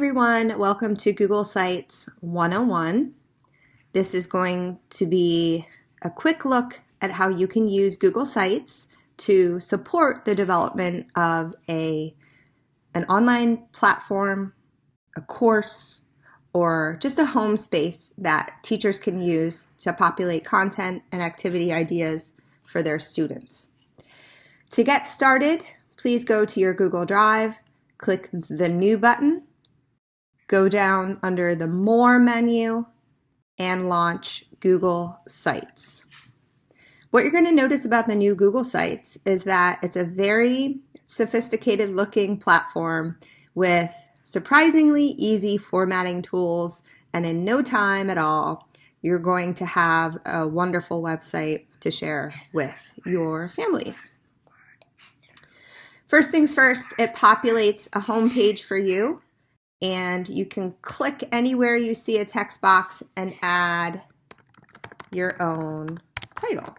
everyone, welcome to Google Sites 101. This is going to be a quick look at how you can use Google Sites to support the development of an online platform, a course, or just a home space that teachers can use to populate content and activity ideas for their students. To get started, please go to your Google Drive, click the New button, go down under the More menu, and launch Google Sites. What you're going to notice about the new Google Sites is that it's a very sophisticated looking platform with surprisingly easy formatting tools, and in no time at all, you're going to have a wonderful website to share with your families. First things first, it populates a home page for you, and you can click anywhere you see a text box and add your own title.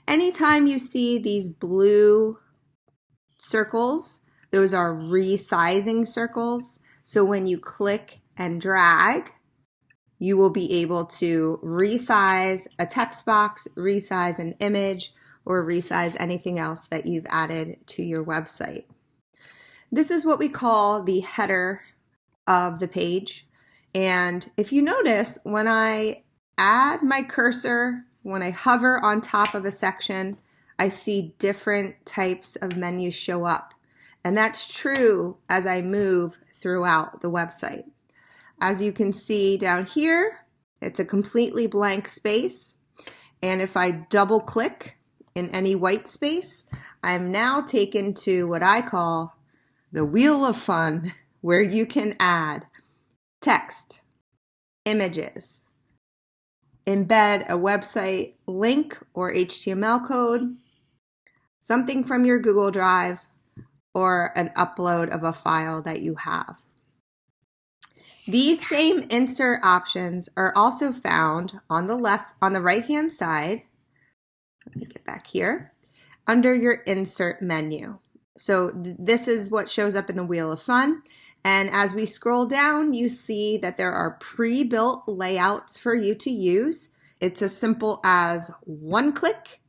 Anytime you see these blue circles, those are resizing circles. So when you click and drag, you will be able to resize a text box, resize an image, or resize anything else that you've added to your website. This is what we call the header of the page. And if you notice, when I add my cursor, when I hover on top of a section, I see different types of menus show up. And that's true as I move throughout the website. As you can see down here, it's a completely blank space. And if I double click in any white space, I'm now taken to what I call the Wheel of Fun, where you can add text, images, embed a website link or HTML code, something from your Google Drive, or an upload of a file that you have. These same insert options are also found on the right-hand side. Let me get back here, under your insert menu. So this is what shows up in the Wheel of Fun. And as we scroll down, you see that there are pre-built layouts for you to use. It's as simple as one click,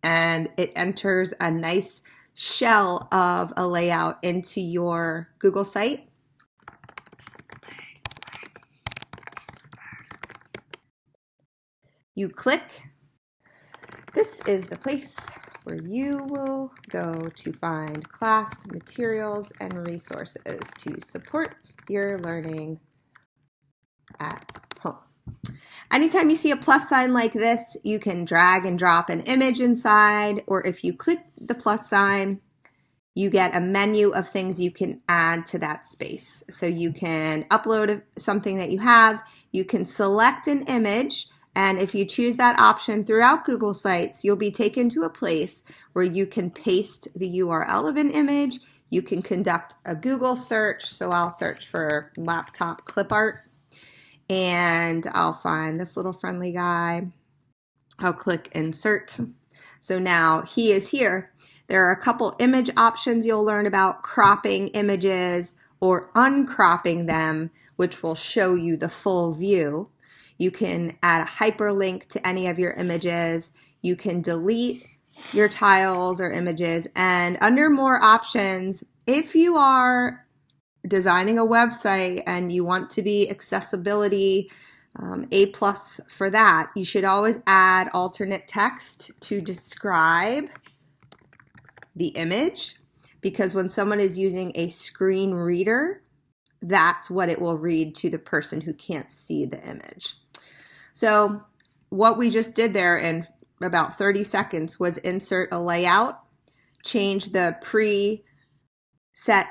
and it enters a nice shell of a layout into your Google site. You click. This is the place where you will go to find class materials and resources to support your learning at home. Anytime you see a plus sign like this, you can drag and drop an image inside, or if you click the plus sign, you get a menu of things you can add to that space. So you can upload something that you have, you can select an image, and if you choose that option throughout Google Sites, you'll be taken to a place where you can paste the URL of an image. You can conduct a Google search. So I'll search for laptop clip art, and I'll find this little friendly guy. I'll click insert. So now he is here. There are a couple image options you'll learn about: cropping images or uncropping them, which will show you the full view. You can add a hyperlink to any of your images. You can delete your tiles or images. And under more options, if you are designing a website and you want to be accessibility A+ for that, you should always add alternate text to describe the image, because when someone is using a screen reader, that's what it will read to the person who can't see the image. So what we just did there in about 30 seconds was insert a layout, change the preset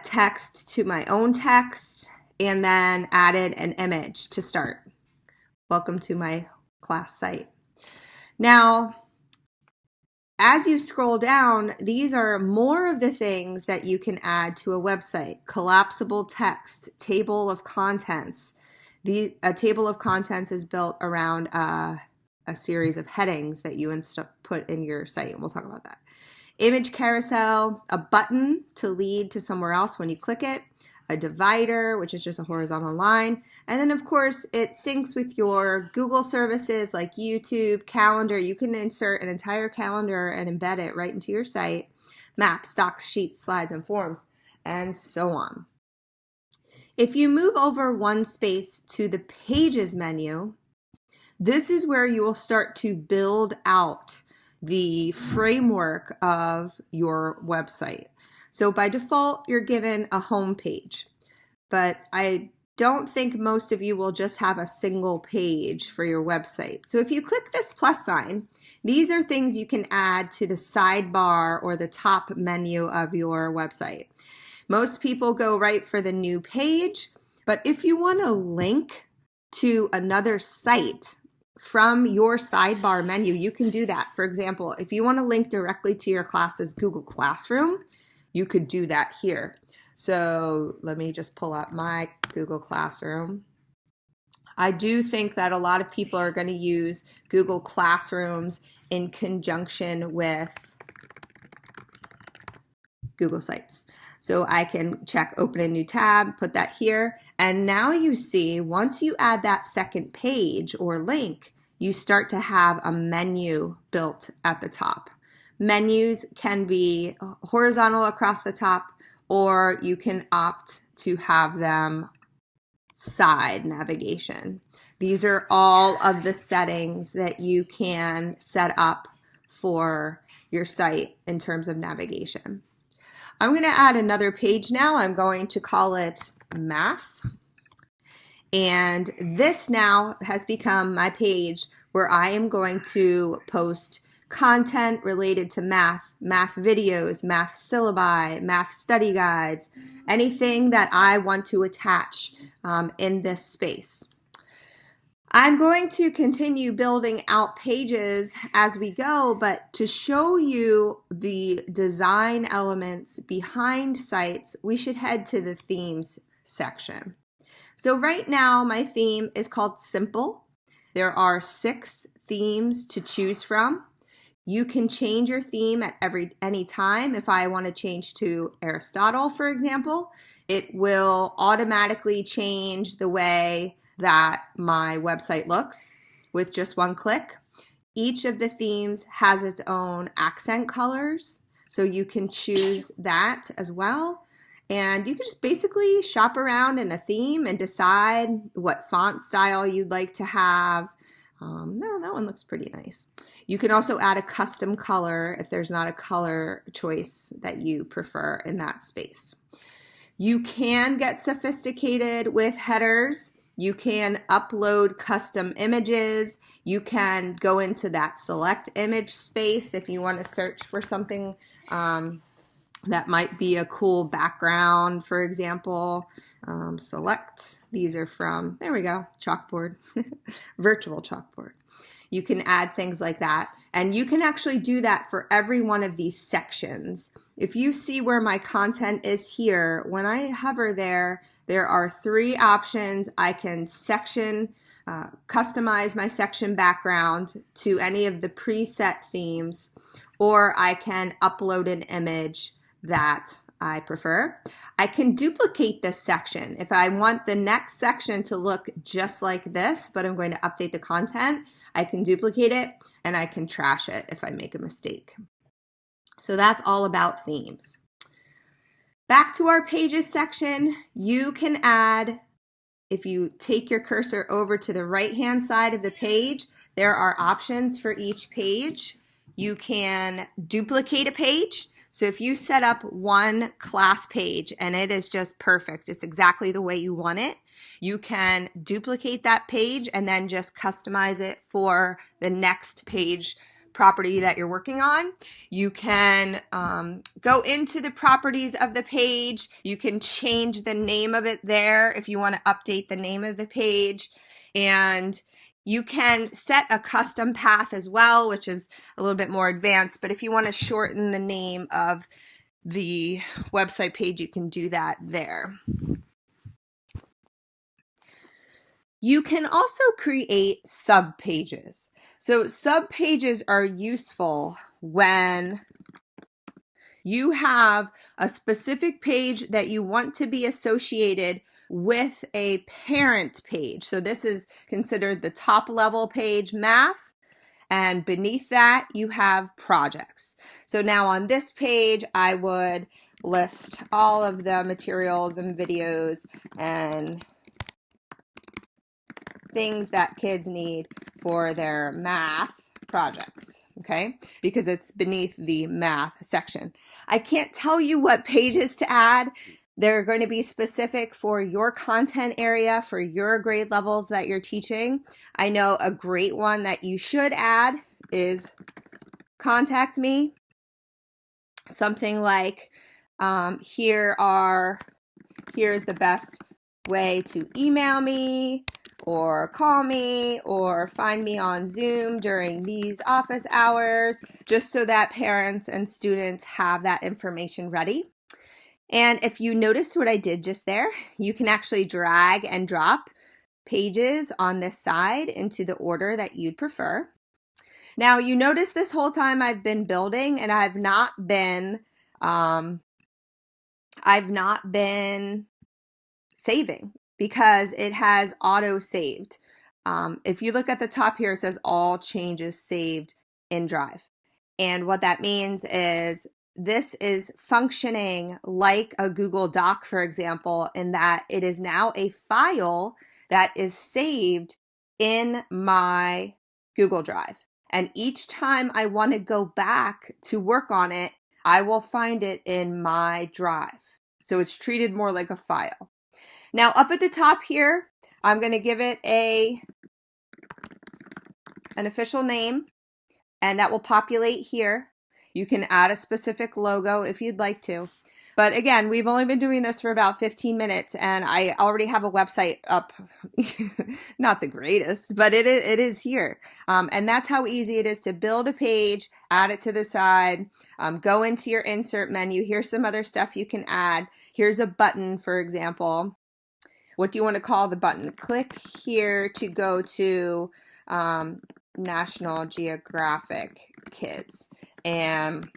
text to my own text, and then added an image to start. Welcome to my class site. Now, as you scroll down, these are more of the things that you can add to a website: collapsible text, table of contents. A table of contents is built around a series of headings that you put in your site, and we'll talk about that. Image carousel, a button to lead to somewhere else when you click it, a divider, which is just a horizontal line. And then of course it syncs with your Google services like YouTube, Calendar. You can insert an entire calendar and embed it right into your site. Maps, docs, sheets, slides, and forms, and so on. If you move over one space to the Pages menu, this is where you will start to build out the framework of your website. So by default, you're given a home page, but I don't think most of you will just have a single page for your website. So if you click this plus sign, these are things you can add to the sidebar or the top menu of your website. Most people go right for the new page, but if you want to link to another site from your sidebar menu, you can do that. For example, if you want to link directly to your class's Google Classroom, you could do that here. So let me just pull up my Google Classroom. I do think that a lot of people are going to use Google Classrooms in conjunction with Google Sites. So I can check open a new tab, put that here, and now you see once you add that second page or link, you start to have a menu built at the top. Menus can be horizontal across the top, or you can opt to have them side navigation. These are all of the settings that you can set up for your site in terms of navigation. I'm going to add another page now. I'm going to call it Math. And this now has become my page where I am going to post content related to math, math videos, math syllabi, math study guides, anything that I want to attach in this space. I'm going to continue building out pages as we go, but to show you the design elements behind sites, we should head to the themes section. So right now my theme is called Simple. There are 6 themes to choose from. You can change your theme at any time. If I want to change to Aristotle, for example, it will automatically change the way that my website looks with just one click. Each of the themes has its own accent colors, so you can choose that as well. And you can just basically shop around in a theme and decide what font style you'd like to have. No, that one looks pretty nice. You can also add a custom color if there's not a color choice that you prefer in that space. You can get sophisticated with headers. You can upload custom images. You can go into that select image space if you want to search for something that might be a cool background, for example. Select, these are from, there we go, chalkboard, virtual chalkboard. You can add things like that, and you can actually do that for every one of these sections. If you see where my content is here, when I hover there, there are 3 options. I can section, customize my section background to any of the preset themes, or I can upload an image that I prefer. I can duplicate this section. If I want the next section to look just like this, but I'm going to update the content, I can duplicate it and I can trash it if I make a mistake. So that's all about themes. Back to our pages section, you can add, if you take your cursor over to the right-hand side of the page, there are options for each page. You can duplicate a page. So if you set up one class page and it is just perfect, it's exactly the way you want it, you can duplicate that page and then just customize it for the next page property that you're working on. You can go into the properties of the page. You can change the name of it there if you want to update the name of the page. And you can set a custom path as well, which is a little bit more advanced, but if you want to shorten the name of the website page, you can do that there. You can also create subpages. So subpages are useful when You have a specific page that you want to be associated with a parent page. So this is considered the top level page, math. And beneath that, you have projects. So now on this page, I would list all of the materials and videos and things that kids need for their math projects, okay? Because it's beneath the math section. I can't tell you what pages to add. They're going to be specific for your content area, for your grade levels that you're teaching. I know a great one that you should add is contact me. Something like, here's the best way to email me or call me or find me on Zoom during these office hours, just so that parents and students have that information ready. And if you noticed what I did just there, you can actually drag and drop pages on this side into the order that you'd prefer. Now, you notice this whole time I've been building and I've not been saving because it has auto saved. If you look at the top here, it says all changes saved in Drive. And what that means is this is functioning like a Google Doc, for example, in that it is now a file that is saved in my Google Drive. And each time I want to go back to work on it, I will find it in my Drive. So it's treated more like a file. Now up at the top here, I'm going to give it an official name, and that will populate here. You can add a specific logo if you'd like to. But again, we've only been doing this for about 15 minutes and I already have a website up. Not the greatest, but it is here. And that's how easy it is to build a page, add it to the side, go into your insert menu. Here's some other stuff you can add. Here's a button, for example. What do you want to call the button? Click here to go to National Geographic Kids. And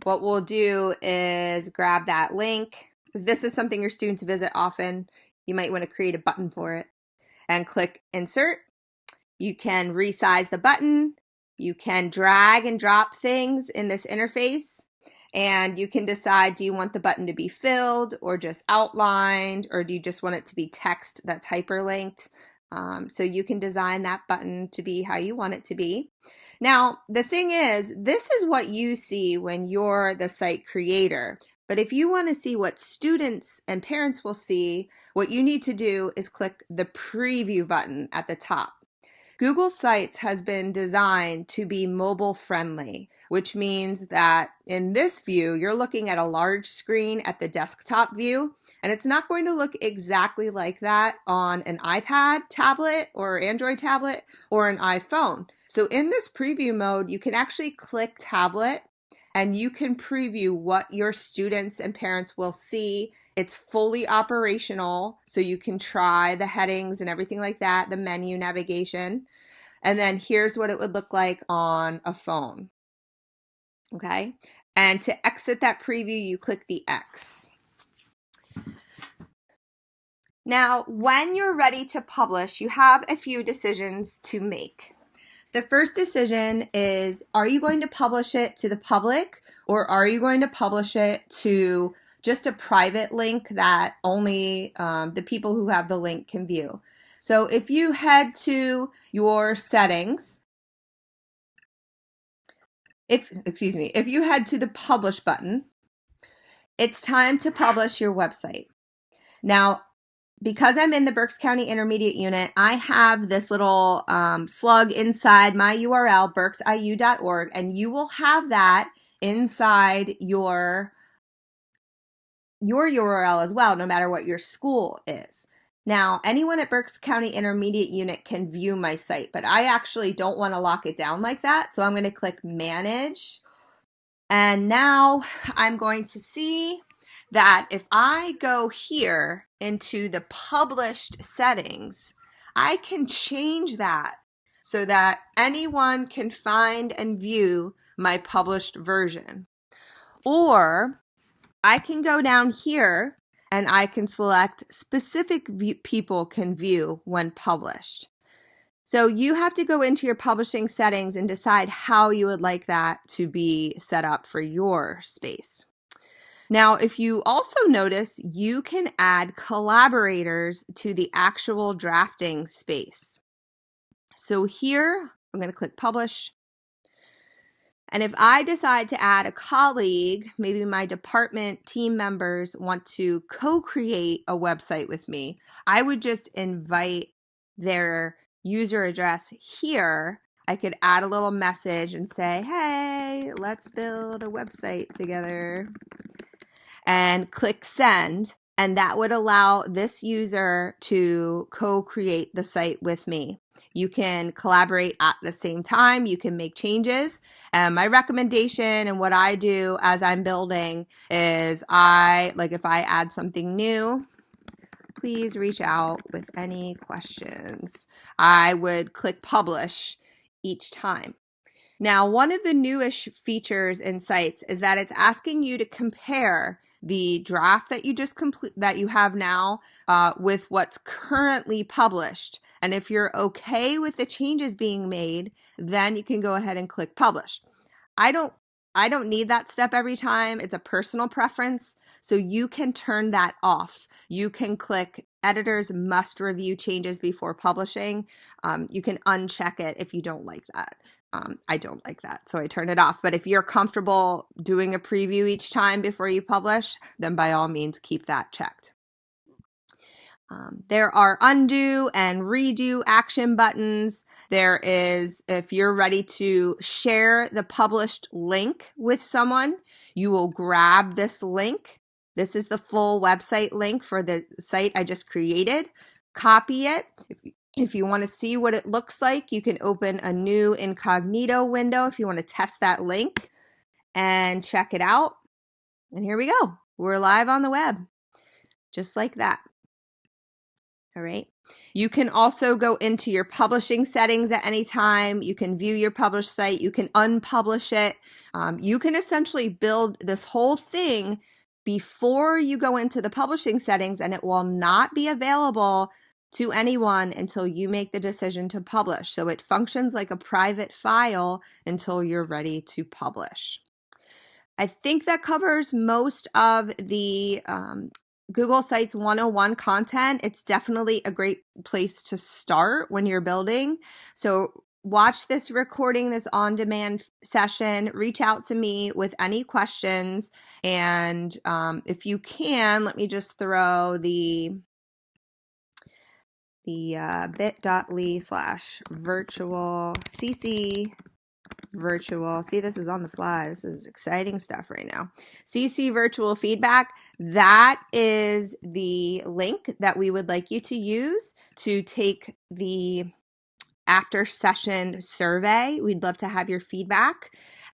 what we'll do is grab that link. If this is something your students visit often, you might want to create a button for it and click insert. You can resize the button. You can drag and drop things in this interface. And you can decide, do you want the button to be filled or just outlined, or do you just want it to be text that's hyperlinked? So you can design that button to be how you want it to be. Now, the thing is, this is what you see when you're the site creator. But if you want to see what students and parents will see, what you need to do is click the preview button at the top. Google Sites has been designed to be mobile friendly, which means that in this view, you're looking at a large screen at the desktop view, and it's not going to look exactly like that on an iPad tablet or Android tablet or an iPhone. So in this preview mode, you can actually click tablet and you can preview what your students and parents will see. It's fully operational, so you can try the headings and everything like that, the menu navigation. And then here's what it would look like on a phone. Okay? And to exit that preview, you click the X. Now, when you're ready to publish, you have a few decisions to make. The first decision is, are you going to publish it to the public, or are you going to publish it to just a private link that only the people who have the link can view? So if you head to your settings, if you head to the publish button, it's time to publish your website. Now, because I'm in the Berks County Intermediate Unit, I have this little slug inside my URL, berksiu.org, and you will have that inside your URL as well, no matter what your school is. Now, anyone at Berks County Intermediate Unit can view my site, but I actually don't want to lock it down like that, so I'm going to click Manage. And now I'm going to see that if I go here into the published settings, I can change that so that anyone can find and view my published version. Or I can go down here and I can select specific people can view when published. So you have to go into your publishing settings and decide how you would like that to be set up for your space. Now, if you also notice, you can add collaborators to the actual drafting space. So here, I'm going to click Publish. And if I decide to add a colleague, maybe my department team members want to co-create a website with me, I would just invite their user address here. I could add a little message and say, hey, let's build a website together, and click send. And that would allow this user to co-create the site with me. You can collaborate at the same time. You can make changes. My recommendation and what I do as I'm building is if I add something new, please reach out with any questions. I would click publish each time. Now, one of the newish features in Sites is that it's asking you to compare the draft that you have now with what's currently published. And if you're okay with the changes being made, then you can go ahead and click publish. I don't need that step every time. It's a personal preference, so you can turn that off. You can click editors must review changes before publishing. You can uncheck it if you don't like that. I don't like that, so I turn it off. But if you're comfortable doing a preview each time before you publish, then by all means keep that checked. There are undo and redo action buttons. There is, if you're ready to share the published link with someone, you will grab this link. This is the full website link for the site I just created. Copy it. If you want to see what it looks like, you can open a new incognito window if you want to test that link and check it out. And here we go. We're live on the web, just like that. All right. You can also go into your publishing settings at any time. You can view your published site. You can unpublish it. You can essentially build this whole thing before you go into the publishing settings, and it will not be available to anyone until you make the decision to publish. So it functions like a private file until you're ready to publish. I think that covers most of the Google Sites 101 content. It's definitely a great place to start when you're building. So watch this recording, this on-demand session. Reach out to me with any questions. And if you can, let me just throw the bit.ly/virtual CC virtual. See, this is on the fly. This is exciting stuff right now. CC virtual feedback. That is the link that we would like you to use to take the after session survey. We'd love to have your feedback.